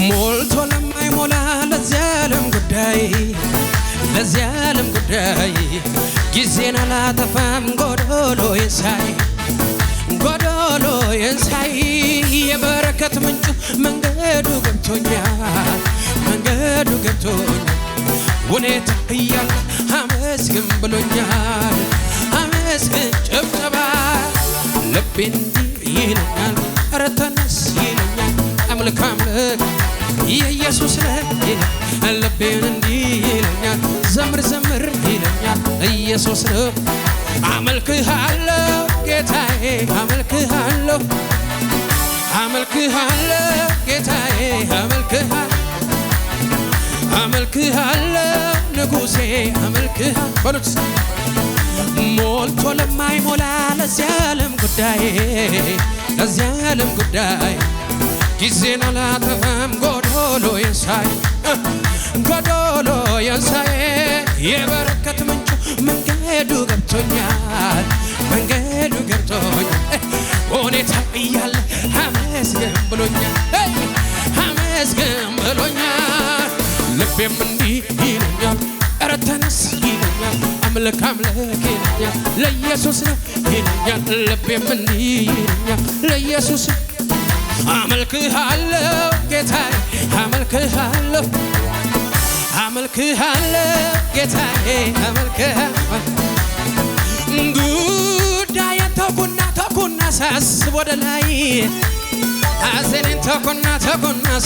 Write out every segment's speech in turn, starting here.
ሞልቶ ለማይሞላ ለዚህ ዓለም ጉዳይ ጊዜን አላጠፋም ጎዶሎ የንሳይ የበረከት ምንጩ መንገዱ ገብቶኛል ሁኔታ እያለ አመስግን ብሎኛል አመስግን ጭብጨባ ልቤ እንዲህ ይለኛል ኧረ ተነስ ይለኛል አምልክ የኢየሱስ ነህ ልቤን እንዲህ ይለኛል ዘምር ይለኛል ኢየሱስ ነው አመልክሃለሁ ጌታዬ አመልክሃለሁ ጌታዬ አመልክሃለሁ ንጉሴ በሉት ሞልቶ ለማይሞላ ለዚህ ዓለም ጉዳይ ጊዜን አላጠፋም ጎዶሎ የንሳይ የበረከት ምንጩ መንገዱ ገብቶኛል ሁኔታ እያለ አመስግን ብሎኛል ልቤም እንዲህ ይለኛል ኧረ ተነስ ይለኛል አምልክ ይለኛል ለኢየሱስ ነው ይለኛል ልቤም እንዲህ ይለኛል ለኢየሱስ አመልክሃለሁ ጌታዬ አመልክሃለሁ ጌታዬ ጉዳዬን ተኩና ሳስብ ወደ ላይ ሐዘኔን ተኩና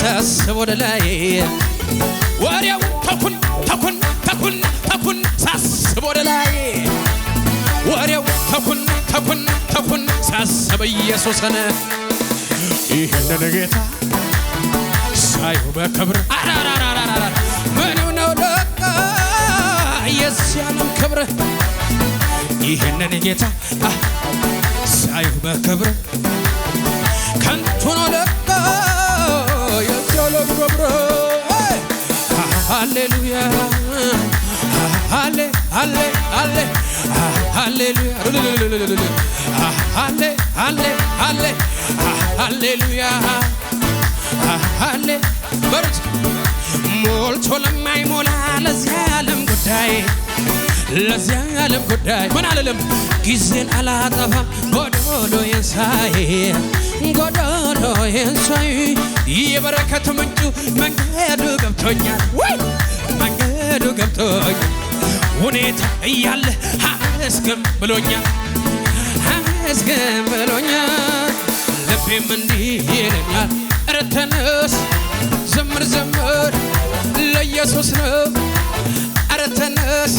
ሳስብ ወደ ላይ ወሬውን ተኩን ሳስብ ወደ ላይ ወሬውን ተኩን ሳስብ ኢየሱስን ይህንን ጌታ ሳየው በክብር ምኑ ነው ለካ የዚህ ዓለም ክብር ይህንን ጌታ ሳየው በክብር ከንቱ ነው ለካ የዚህ ዓለም ክብር ሃሌሉያ በሩት ሞልቶ ለማይሞላ ለዚህ ዓለም ጉዳይ ምን አልልም ጊዜን አላጠፋም ጎዶሎ የንሳይ የበረከት ምንጩ መንገዱ ገብቶኛል ሁኔታ እያለ አመስግን ብሎኛል ልቤም እንዲህ ይለኛል ኧረ ተነስ ዘምር ለኢየሱስ ነው ኧረ ተነስ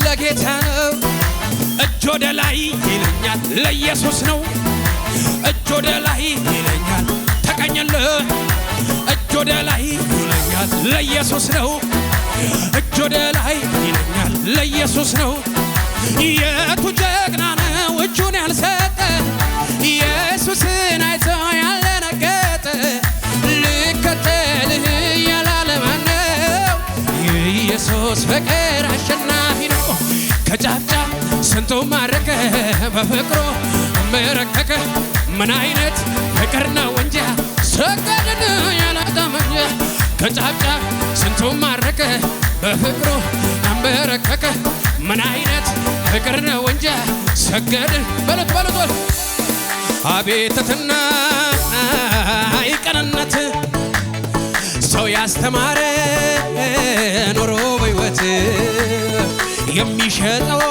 ለጌታ ነው እጅ ወደ ላይ ይለኛል ለኢየሱስ ነው እጅ ወደ ላይ ይለኛል ተቀኝልህ እጅ ወደ ላይ ይለኛል ለኢየሱስ ነው እጅ ወደ ላይ ይለኛል ለኢየሱስ ነው የቱ ጀግና ነው እጁን ያልሰጠ ኢየሱስን አይቶ ያልደነገጠ ልከተልህ ያላለ ማነው የኢየሱስ ፍቅር አሸናፊ ነው ከጫፍጫፍ ስንቱ ማረከ በፍቅሩ መረከከ ምን አይነት ፍቅር ነው እንጂ ሰገድን ያላጠመኝ ከጫፍጫፍ ስንቱ ማረከ በፍቅሩ አንበረከከ ምን አይነት ፍቅር ነው እንጂ ሰገድን በሉት አቤትና አይቀርነት ሰው ያስተማረ ኖሮ በሕይወት የሚሸጠው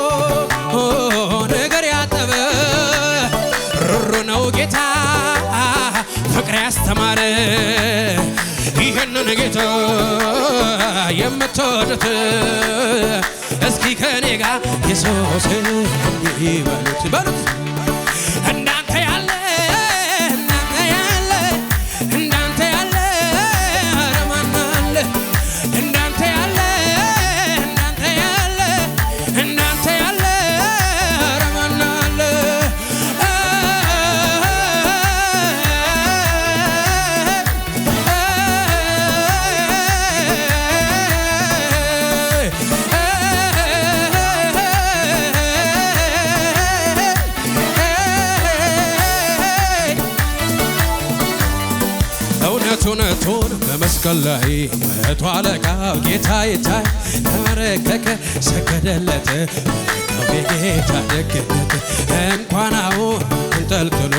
ነገር ያጠበ ሩሩ ነው ጌታ ፍቅር ያስተማረ ይህንን ጌታ የምትወዱት እስኪ ከኔ ጋር ኢየሱስ በሉት እንዳንተ ያለ ማን አለ እንዳንተ ያለ ማን አለ እውነቱን በመስቀል ላይ መቶ አለቃው ጌታ ይታይ ተመረከከ ሰገደለት ጌታ ደግነት እንኳን አሁን ተንጠልጥሎ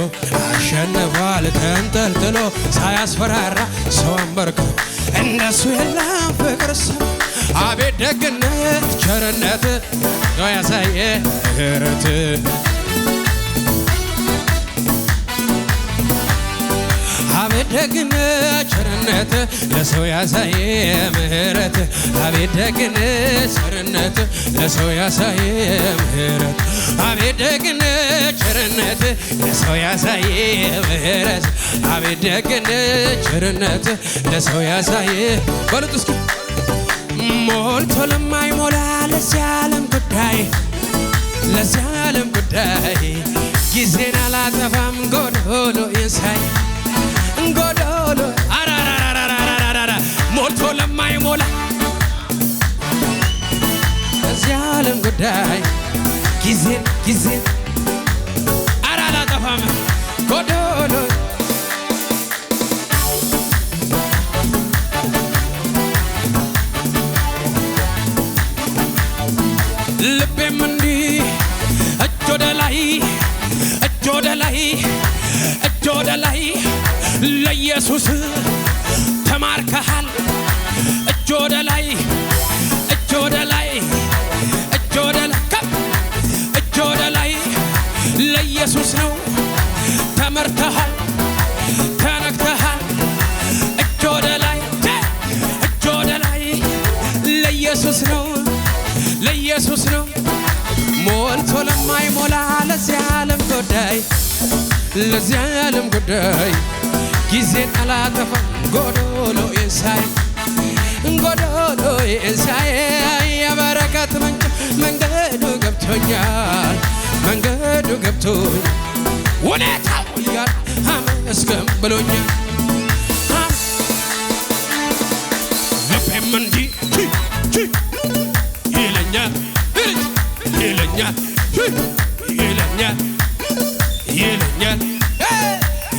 አሸንፏል ተንጠልጥሎ ሳያስፈራራ ሰው አንበርክኮ እንደሱ የለም ፍቅር ሰው አቤት ደግነት ቸርነት ነው ያሳየ ምሕረት አቤት ደግነት ቸርነት ለሰው ያሳየ ምሕረት አቤት ደግነት ቸርነት ለሰው ያሳየ ምሕረት አቤት ደግነት ቸርነት ለሰው ያሳየ ምሕረት አቤት ደግነት ቸርነት ለሰው ያሳየ በሉት እስኪ ሞልቶ ለማይሞላ ለዚህ ዓለም ጉዳይ ጊዜን አላጠፋም ጎዶሎ ይንሳይ ጎዶሎ አራራራራራራ ሞልቶ ለማይሞላ ለዚህ ዓለም ጉዳይ ጊዜን አላጠፋም ጎዶሎ ልቤም እንዲህ እጅ ወደ ላይ ለኢየሱስ ተማርከሃል እጅ ወደ ላይ ለኢየሱስ ነው ተመርተሃል ተነክተሃል እጅ ወደ ላይ ለኢየሱስ ነው ሞልቶ ለማይሞላ ለዚህ ዓለም ጉዳይ ጊዜን አላጠፋም ጎዶሎ ኢንሳይ የበረከት መንገዱ ገብቶኛል ሁኔታው እያለ አመስገን ብሎኛል ልቤም እንዲህ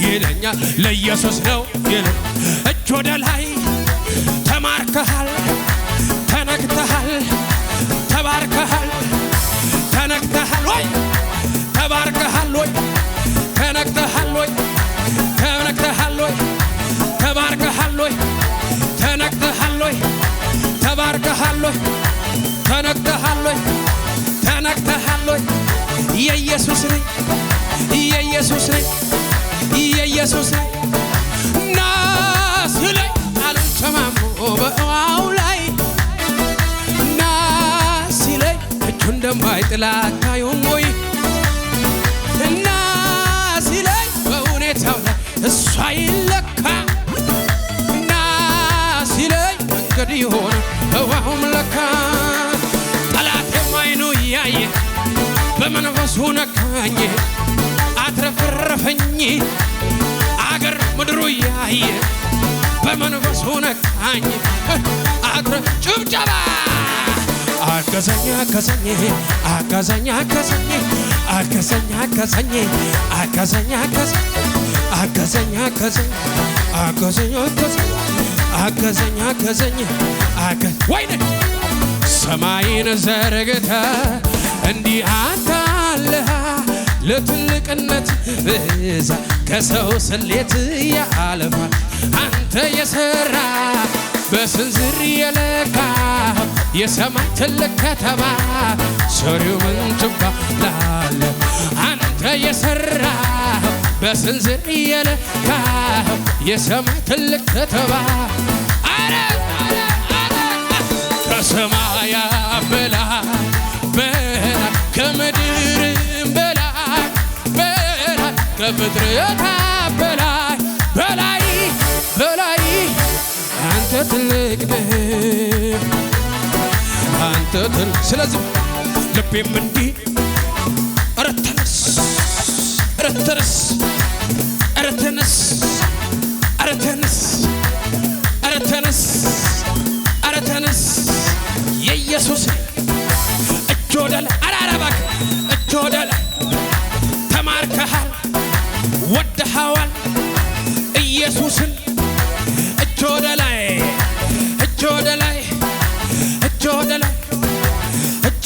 ይለኛል ለኢየሱስ ነው እጅ ወደ ላይ ተማርከሃል ተነክተሃል ተባርከሃል ተነክተሃል ወይ ተባርከሃል ወይ ተነክተሃል ወይ ተባርከሃል ወይ ተነክተሃል ወይ ተባርከሃል ወይ ተነክተሃል ወይ የኢየሱስ ነኝ ናስ ላይ አልተማሙ በውሃው ላይ ናስ ላይ እጁ እንደማይጥል አታዩም ወይ ናስ ላይ በሁኔታው ላይ እሱ አይለካ ናስ ላይ መንገድ የሆነ ውሃውም ለካ ጠላቴም አይኑ እያየ በመንፈሱ ነካኝ አትረፈረፈኝ አገር ምድሩ እያየ በመንፈሱ ነካኝ ጭብጨባ አገዘኝ ወይኔ ሰማይን ዘርግተ እንዲህ አታለህ ለትልቅነት ብዛ ከሰው ስሌት ያለፋል አንተ የሰራ በስንዝር የለካ የሰማይ ትልቅ ከተማ ሰሪው ምን ትባላለህ አንተ የሰራ በስንዝር የለካ የሰማይ ትልቅ ከተማ ከሰማይ በላይ ከምድር በላይ ከፍጥረታት በላይ አንተ ትልቅ ነህ አንተ ትልቅ ስለዚህ ልቤም እንዲህ ኧረ ተነስ የኢየሱስ እጅ ወደ ላይ አራራባክ እጅ ወደ ላይ ተማርከሃል ወደሃዋል ኢየሱስን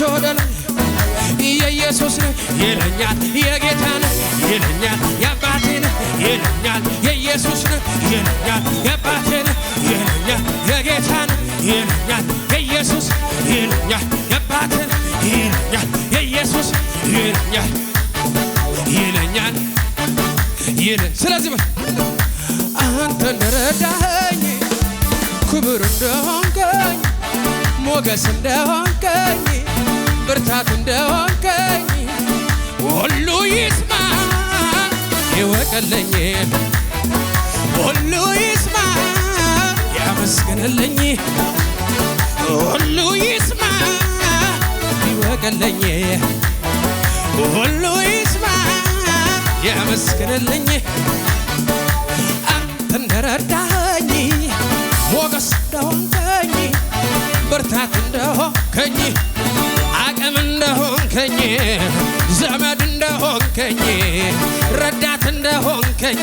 ወደ ላይ የኢየሱስ ነው ይለኛል የጌታ ነው ይለኛል የአባቴ ነው ይለኛል የኢየሱስ ነው ይለኛል የአባቴ ነው ይለኛል የጌታ ነው ይለኛል የኢየሱስ ይለኛል የአባቴ ነው ይለኛል የኢየሱስ ይለኛል ይለኛል ስለዚህ አንተ እንደረዳኸኝ ክብር እንደሆንከኝ ሞገስ እንደሆንከኝ ብርታት እንደሆንከኝ ሁሉ ይስማ ይወቅልኝ ሁሉ ይስማ ያመስግንልኝ ሁሉ ይስማ ይወቅልኝ ሁሉ ይስማ ያመስግንልኝ አንተ እንደረዳኸኝ ሞገስ እንደሆንከኝ ብርታት እንደሆንከኝ አቅም እንደሆንከኝ ዘመድ እንደሆንከኝ ረዳት እንደሆንከኝ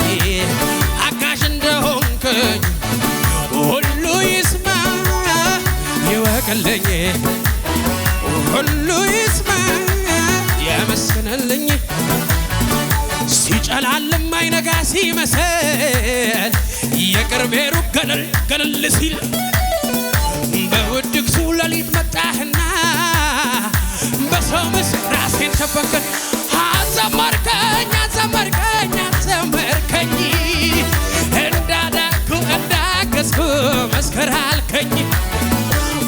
አጋዥ እንደሆንከኝ ሁሉ ይስማ ይወቅልኝ ሁሉ ይስማ ያመስግንልኝ ሲጨላልም አይነጋ ሲመስል የቅርቤ ሩቅ ገለል ሲል በውድቅቱ ሌሊት መጣህና በሰው ምስል ራሴን ሸፈንከኝ አዘመርከኝ እንዳገዝኩ መስከር አልከኝ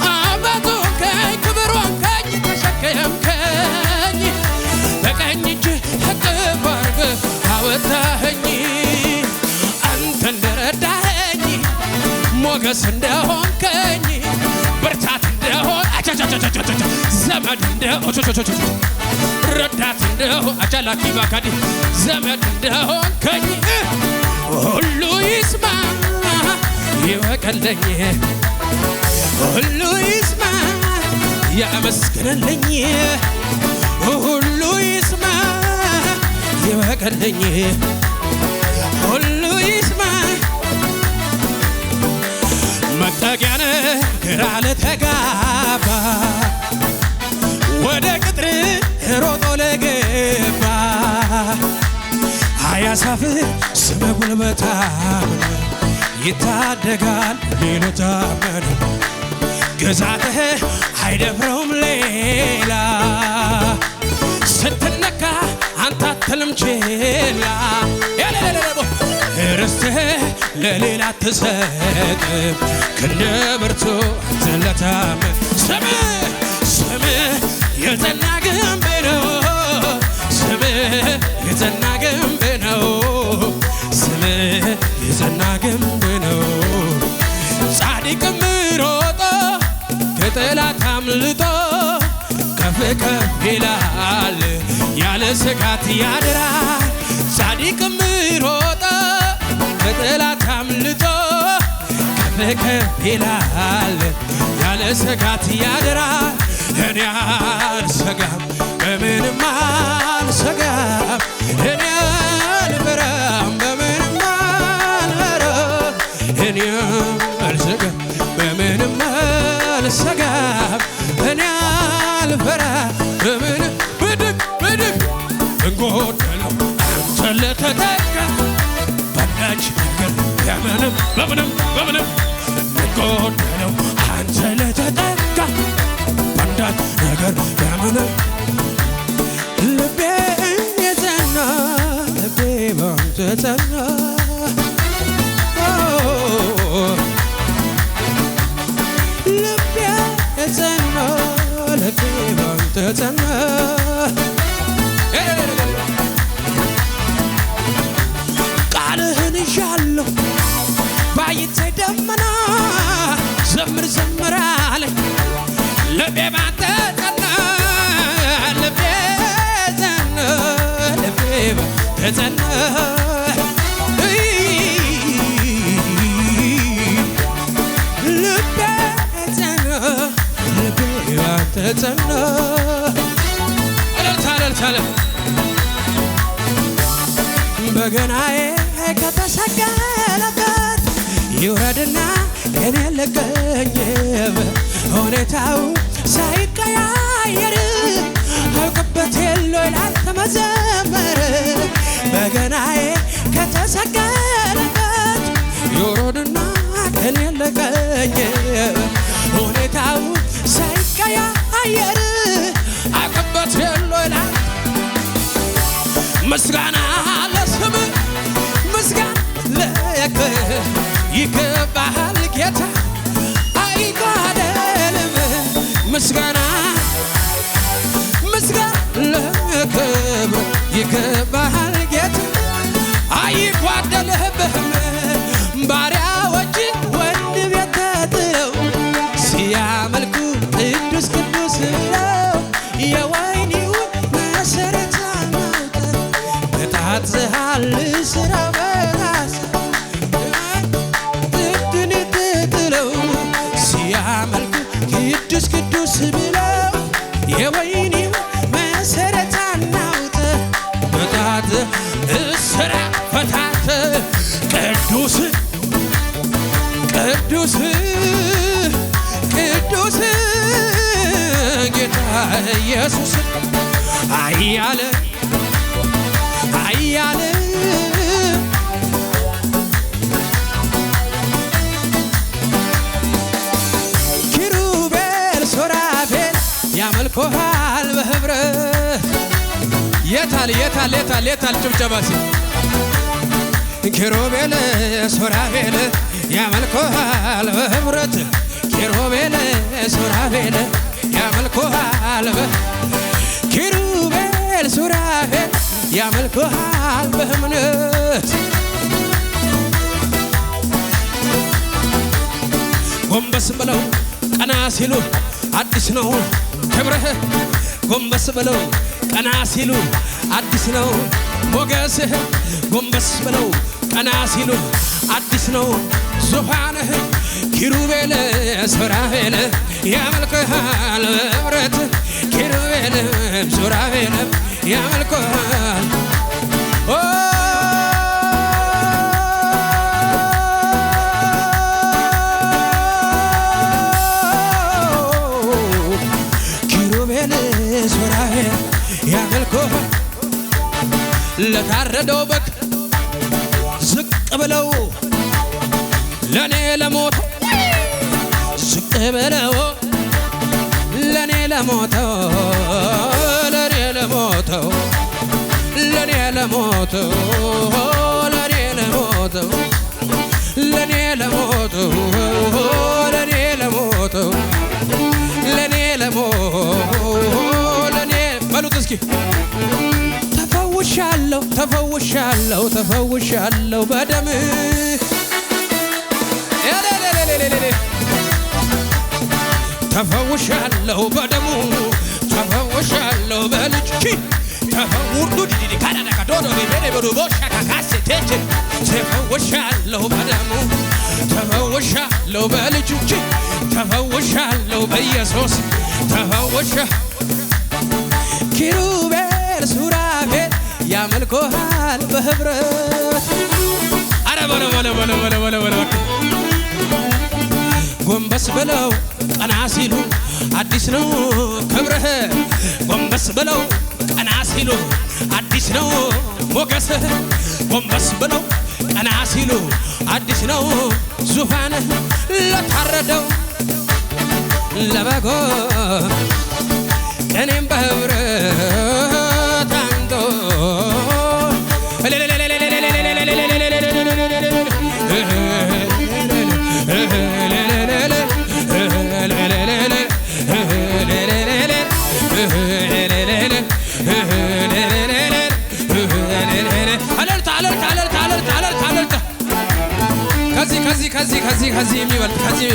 አመቱ ከኝ ክብር ሆንከኝ ተሸከምከኝ በቀኝ እጅህ እቅፍ አድርገህ አወጣኸኝ አንተ እንደረዳኸኝ ሞገስ እንደሆንከኝ ብርታት እንደሆን ዘመድ እንደሆን ረዳት እንደሆን አቻላኪ ባካዲ ዘመድ እንደሆንከኝ ሁሉ ይስማ ይወቅልኝ ሁሉ ይስማ ያመስግንልኝ ሁሉ ይስማ ይወቅልኝ ሁሉ ይስማ መጠጊያ ነህ ግራ ለተጋባ ወደ ቅጥር ሮጦ ለገባ አያሳፍር ስመ ጉልበታም ይታደጋል ሌሎች ታመን ግዛትህ አይደፍረውም ሌላ ስትነካ አንተ አትልም ችላ ርስትህ ለሌላ አትሰጥም ክንደ ብርቱ አንተ ለታመን ስምህ የጸና ግንብ ነው ስምህ የጸና ግንብ ነው ስምህ የጸና ግንብ ነው ጻድቅም ሮጦ ከጠላት አምልጦ ከፍ ከፍ ይላል ያለ ስጋት ያድራል ጻድቅም ሮጦ ከጠላት አምልጦ ከፍ ከፍ ይላል ያለ ስጋት ያድራል እኔ አልሰጋም በምንም አልሰጋም እኔ አልፈራም በምንም አልፈራም እኔ አልሰጋም በምንም አልሰጋም እኔ አልፈራም በምንም ብድግ እንጎደለው አንተ ለተጠጋ በአንዳች ነገር ያምንም በምንም እንጎደለው አንተ ለተጠጋ በአንዳች ነገር ያምንም ልቤ የጸና ልቤ ባንተ ጸና ልቤ የጸና ልቤ ባንተ ጸና ቃልህን ይዣለሁ ባይቴ ደመና ዘምር አለኝ ልቤ ባንተ ጸና ልቤ ጸና ልቤ ባንተ ጸና ልቤ ጸና ልቤ ባንተ ጸና እልልታለ በገናዬ ከተሰቀለበት ይውረድና እኔ ልገኝ ሁኔታው ሳይቀ ሳይቀያየር አውቅበት የለው ላንተ መዘመር በገናዬ ከተሰቀለበት ዮሮድና ቀን የለቀኝ ሁኔታው ሳይቀያየር አውቅበት የለው ላንተ ምስጋና ለስም ምስጋና ለክ ይገባሃል ጌታ አይጓደልም ምስጋና ለክብር ይገባሃል ጌታ አይጓደልብህም ባሪያዎች ወንድ ቤት ተጥለው ሲያመልኩ ቅዱስ ቅዱስ ብለው የወይኒውን መሠረት አናውጠው በታዝሃል ስራ በራስ ጥድን ጥለው ሲያመልኩ ቅዱስ ቅዱስ ብለው የወይኒውን መሠረት አናውጠው በታት እስራ ፈታት ቅዱስ ቅዱስ ቅዱስ ጌታ ኢየሱስ አያለ አያለ ኪሩቤል ሱራፌል ያመልኩሃል በህብረት የታል ጭብጨባሲ ኪሩቤል ሱራፌል ያመልኩሃል በህብረት ኪሩቤል ሱራፌል ያመልኩሃል ኪሩቤል ሱራፌል ያመልኩሃል በእምነት ጎንበስ ብለው ቀና ሲሉ አዲስ ነው ክብርህ ጎንበስ ብለው ቀና ሲሉ አዲስ ነው ሞገስህ ጎንበስ ብለው ቀና ሲሉ አዲስ ነው ዙፋንህ ኪሩቤል ሱራፌል ያመልኩሃል በህብረት ኪሩቤል ሱራፌል ያመልኩሃል ኪሩቤል ሱራፌል ያመልኩሃል ለታረደው በግ ዝቅ ብለው ለኔ ለሞተው ዝቅ ብለው ለኔ ለሞተው ለኔ ለሞተው ለኔ ለሞተው ለኔ ለሞተው ለኔ ለሞተው ለኔ ለሞተው ለኔ ለሞተው ለኔ በሉት እስኪ ተፈውሻለሁ በደምህ ተፈውሻለሁ በደሙ ተፈውሻለሁ በልጅ ተፈውርዱ ዲዲ ካናዳካ ዶዶ ቤቤ በሩቦሻ ካካሴቴች ተፈውሻለሁ በደሙ ተፈውሻለሁ በልጅ ተፈውሻለሁ በኢየሱስ ተፈውሻ ኪሩቤል ሱራፌል ያመልኩሃል በህብረት አረ በለ ጎንበስ ብለው ቀና ሲሉ አዲስ ነው ክብርህ ጎንበስ ብለው ቀና ሲሉ አዲስ ነው ሞገስህ ጎንበስ ብለው ቀና ሲሉ አዲስ ነው ዙፋንህ ለታረደው ለበጎ እኔም በህብረት አንቶ ከዚህ የሚበልጥ ከዚህ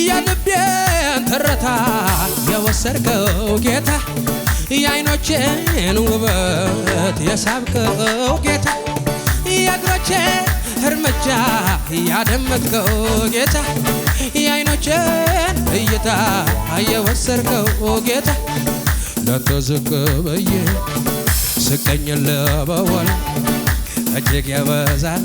የልቤን ትርታ የወሰድከው ጌታ የዓይኖቼን ውበት የሳብከው ጌታ የእግሮቼን እርምጃ ያደመጥከው ጌታ የዓይኖቼን እይታ የወሰድከው ጌታ ላንተ ዝቅ ብዬ ስቀኝልህ በወል እጅግ ያበዛል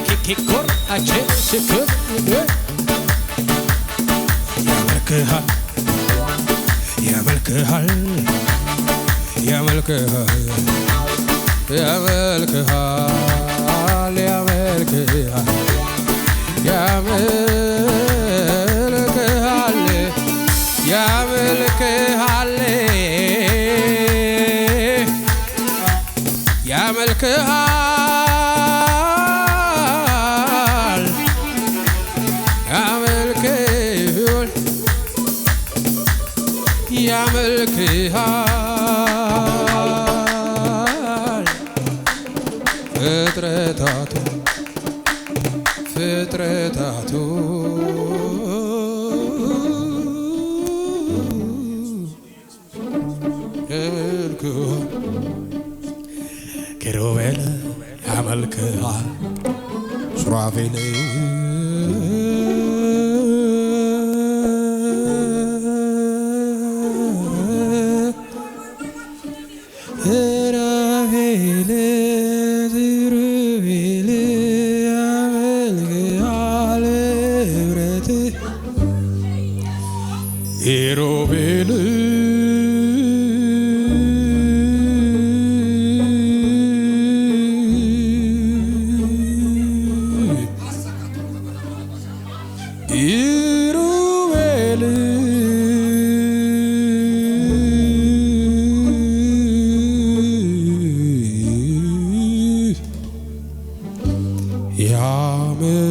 ኪኮር አቼ ስክብ ያመልክሃል ያመልክሃል ያመልክሃል ያመልክሃል ያመልክሃል ያመልክሃል ያመልክሃል ያመልክሃል ያመልክሃል ያመልክሃል ፍጥረታቱ ፍጥረታቱ ያመልክሃል ኪሩቤል ያመልክሃል ሱራፌል ሱራፌል ኪሩቤል ያመልክሃል ህብረት ኪሩቤል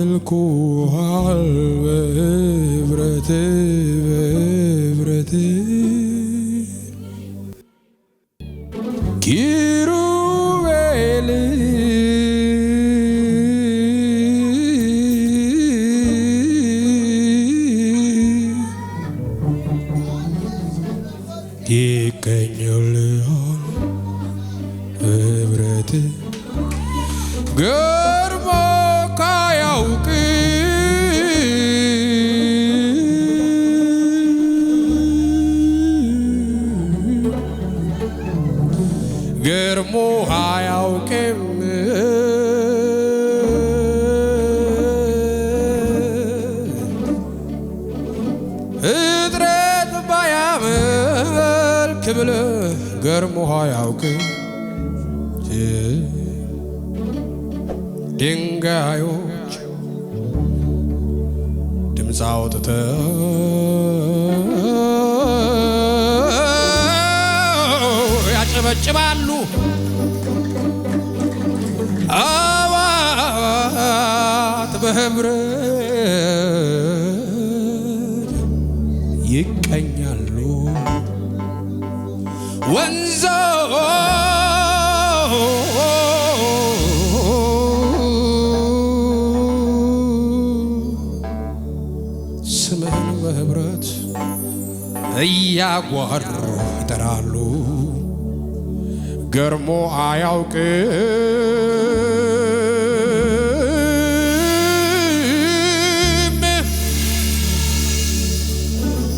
ያመልኩሃል በህብረት በህብረት ኪሩቤል ይቀኙልሃል በህብረት ገርሞ ካያውቅ ገርሞ አያውቅም ፍጥረት ባያመልክ ብለህ ገርሞ አያውቅም ድንጋዮች ድምፅ አውጥተው ያጨበጭባሉ አዋት በህብረት ይቀኛሉ ወንዞች ስምህን በህብረት እያጓሩ ይጠራሉ ገርሞ አያውቅም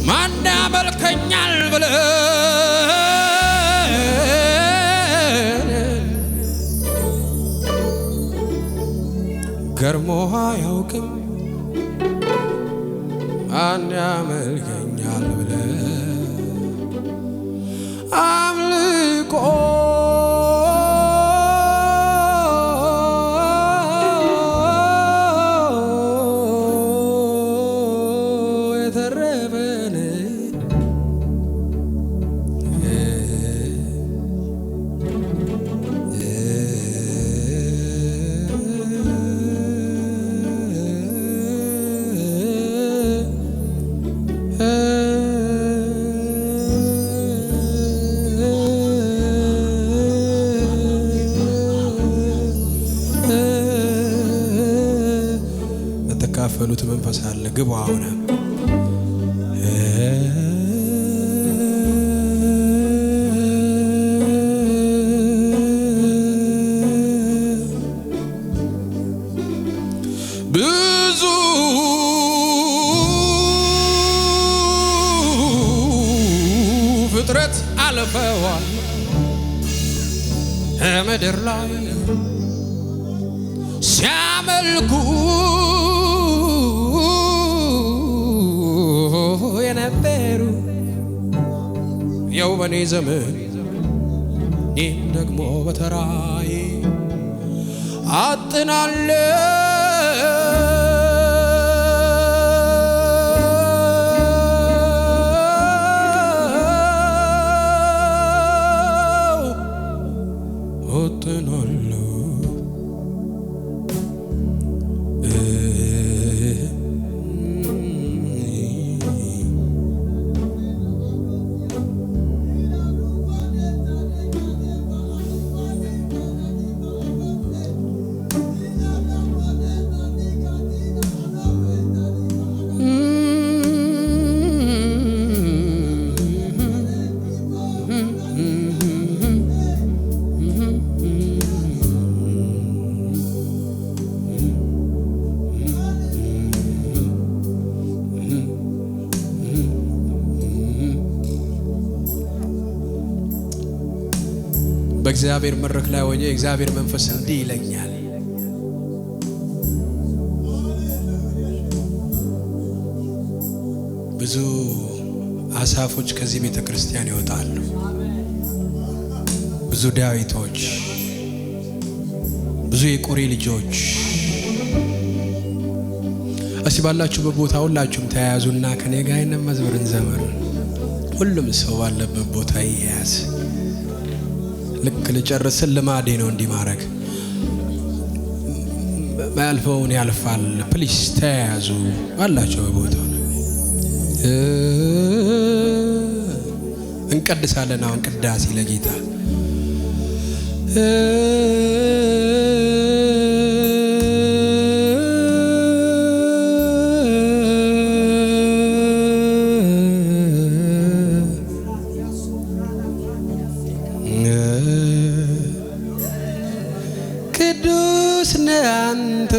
ማን ያመልከኛል ብለህ ገርሞ አያውቅም ማን ያመልከኛል ብለህ አምልኮ የተረፈን በተካፈሉት መንፈስ አለ ግቡ አሁን ብዙ ፍጥረት አልፈዋል ምድር ላይ ሲያመልኩ የነበሩ ያው በኔ ዘመን ይህም ደግሞ በተራዬ አጥናለሁ በእግዚአብሔር መድረክ ላይ ሆኜ እግዚአብሔር መንፈስ እንዲህ ይለኛል፣ ብዙ አሳፎች ከዚህ ቤተ ክርስቲያን ይወጣሉ። ብዙ ዳዊቶች፣ ብዙ የቆሬ ልጆች። እስቲ ባላችሁ በቦታ ሁላችሁም ተያያዙና ከኔ ጋር ይህንን መዝሙር እንዘምር። ሁሉም ሰው ባለበት ቦታ ይያዝ። ልክ ልጨርስን ልማዴ ነው እንዲህ ማድረግ። ማያልፈውን ያልፋል። ፕሊስ ተያያዙ አላቸው በቦታው ነው። እንቀድሳለን። አሁን ቅዳሴ ለጌታ ቅዱስ ነህ አንተ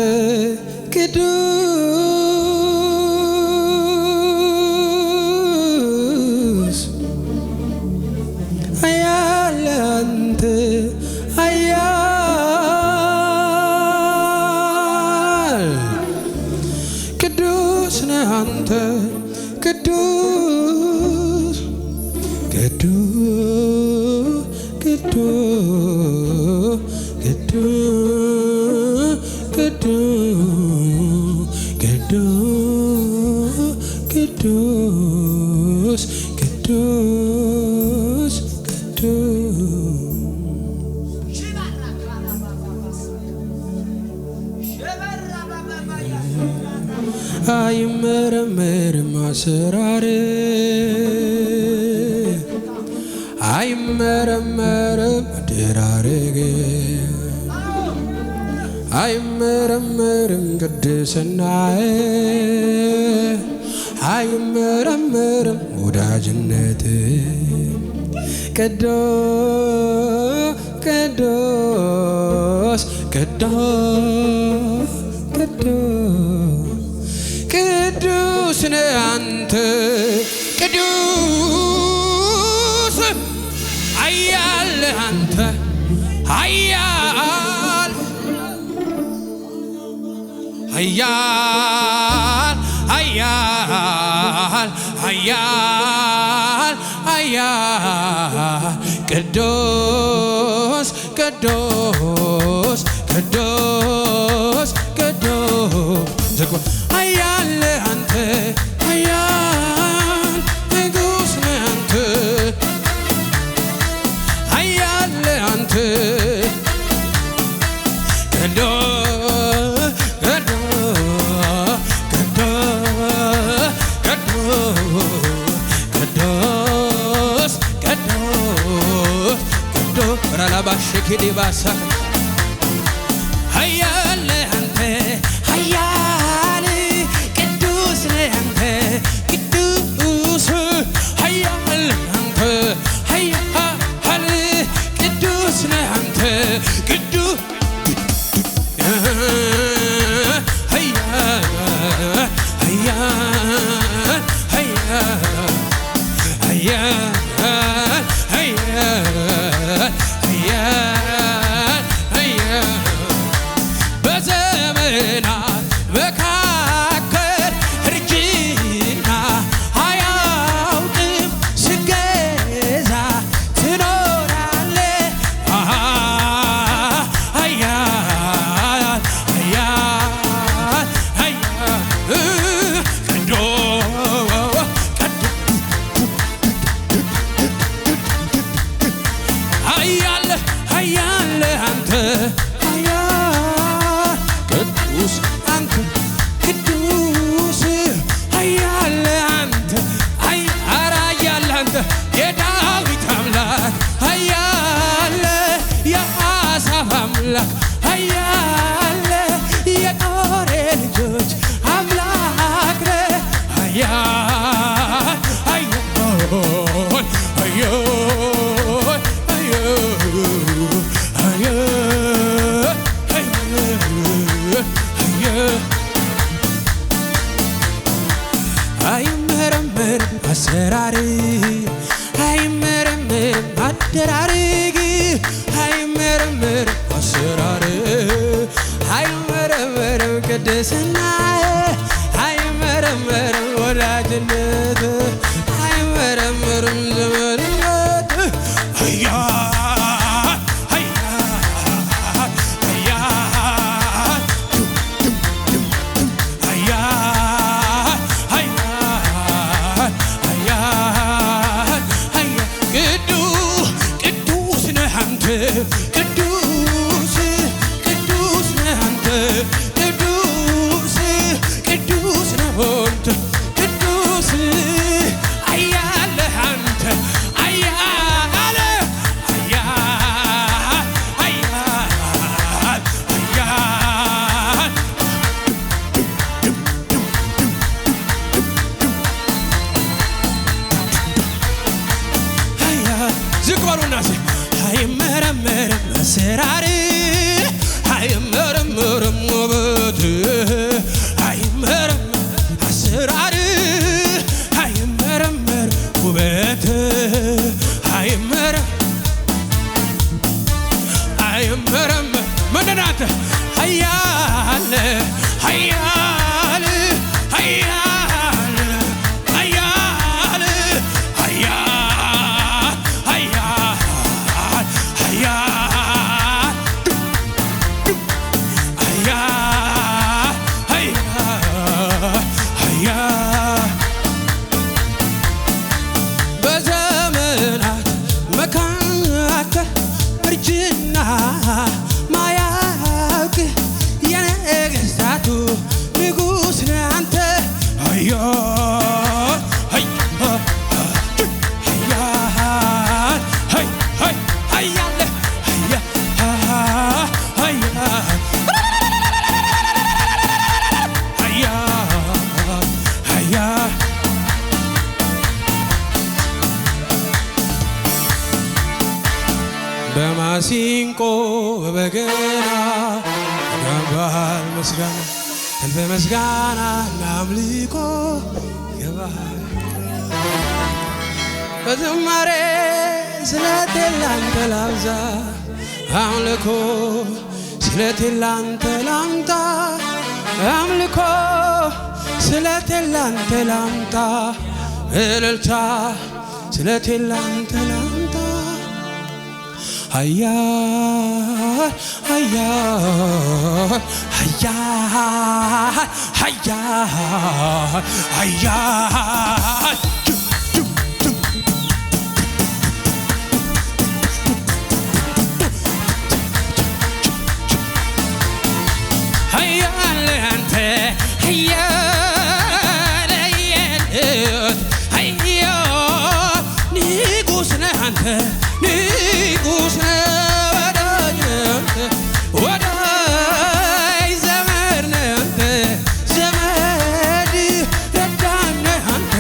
ቅዱስ ኃያል አንተ ኃያል ቅዱስ ነህ አንተ ቅዱስ ቅዱስ ቅዱስ ቅዱስ ቅዱስ አይመረመርም አሰራር አይመረመርም አደራረግ አይመረመርም ቅድስናዬ አይመረመርም ወዳጅነት ቅዱስ ቅዱስ ቅዱስ ቅዱስ ነህ አንተ ቅዱስ ኃያል አንተ ኃያል ኃያል ኃያል ኃያል ኃያል ቅዱስ ቅዱስ ቅዱስ ቅዱስ ኃያል አንተ ኃያል ንጉሥ ነህ አንተ ኃያል አንተ ኃያል አንተ ኃያል ቅዱስ ነህ አንተ ቅዱስ ኃያል አንተ ኃያል ቅዱስ ነህ አንተ ቅዱስ በዘ ኃያል ቅዱስ አንተ ቅዱስ ኃያል አንተ ኧረ ኃያል አንተ የዳዊት አምላክ ኃያል የአሳፍ አምላክ ኃያል የቆሬ ልጆች አምላክ ኃያል አይመረመርም አሰራርህ አይመረመርም አደራርህ አይመረመርም አሰራርህ አይመረመርም ቅድስናህ አይመረመርም ወዳጅነትህ አይመረመርም ዘመድነትህ ቅዱስ ቅዱስ ነህ አንተ ቅዱስ ቅዱስ ነህ አንተ ቅዱስ ኃያል አንተ ኃያል ዝቅ በሉና አይመረመርም አሰራርህ አይመረመርም ውበትህ አይመረመርም አሰራርህ አይመረመርም ውበትህ አይመረመርም ምንድን ነህ አንተ ኃያል ኃያል ኃያል ኃያል በዘመናት መካከል እርጅና ማያውቅ የነገሥታቱ ንጉሥ ነህ አንተ በማሲንቆ በበገና ይገባል ምስጋና እልፍ ምስጋና ለአምልኮ ይገባል በዝማሬ ስለቴን ላንተ ላብዛ አምልኮ ስለቴን ላንተ ላምጣ አምልኮ ስለቴን ላንተ ላምጣ እልልታ ስለቴን ላንተ ላምጣ ኃያል ኃያል ኃያል ኃያል ኃያል ኃያል አንተ ኃያል ኃያል ንጉሥ ነህ አንተ ንጉሥ ነህ ወዳጅ ዘመድ ነህ አንተ ዘመድ ረዳት ነህ አንተ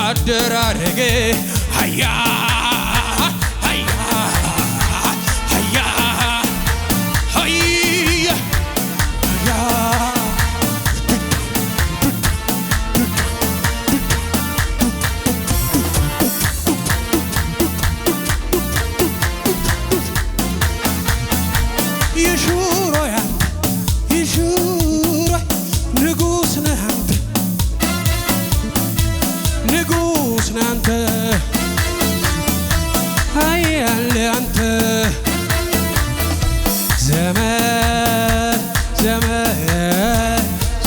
አደራረጌ ሃያ ሃያ ሃያ ሃያ ይሹሮያ ይሹሮ ንጉስ ነህ አንተ ንጉስ ነህ አንተ ኃያል አንተ ዘመን ዘመን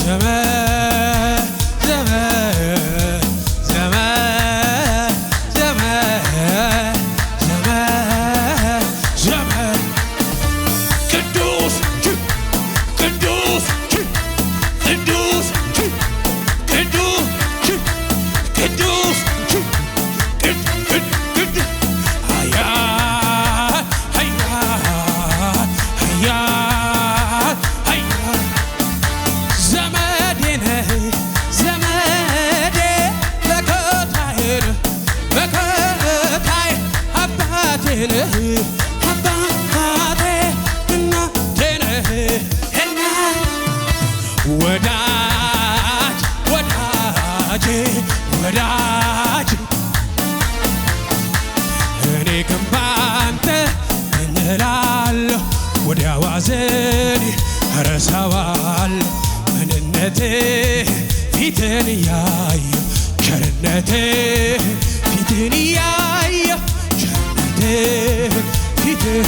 ዘመን ዘመን ዘመን ዘመን ዘመን ዘመን ቅዱስ ቅዱስ ቅዱስ ቅዱስ ቅዱስ ሃያ ሃያ ሃያ ሃያ ዘመዴ ነህ ዘመዴ መከታዬ ነህ መከታዬ አባቴ ነህ አባቴ እናቴ ነህ ወዳጅ ወዳጄ ወዳጅ እኔ ግን ባንተ እምላለሁ ወዲያው ሐዘኔ እረሳዋለሁ ምንነቴ ፊትን እያየሁ ቸርነቴ ፊትን እያየሁ ቸርነቴ ፊትን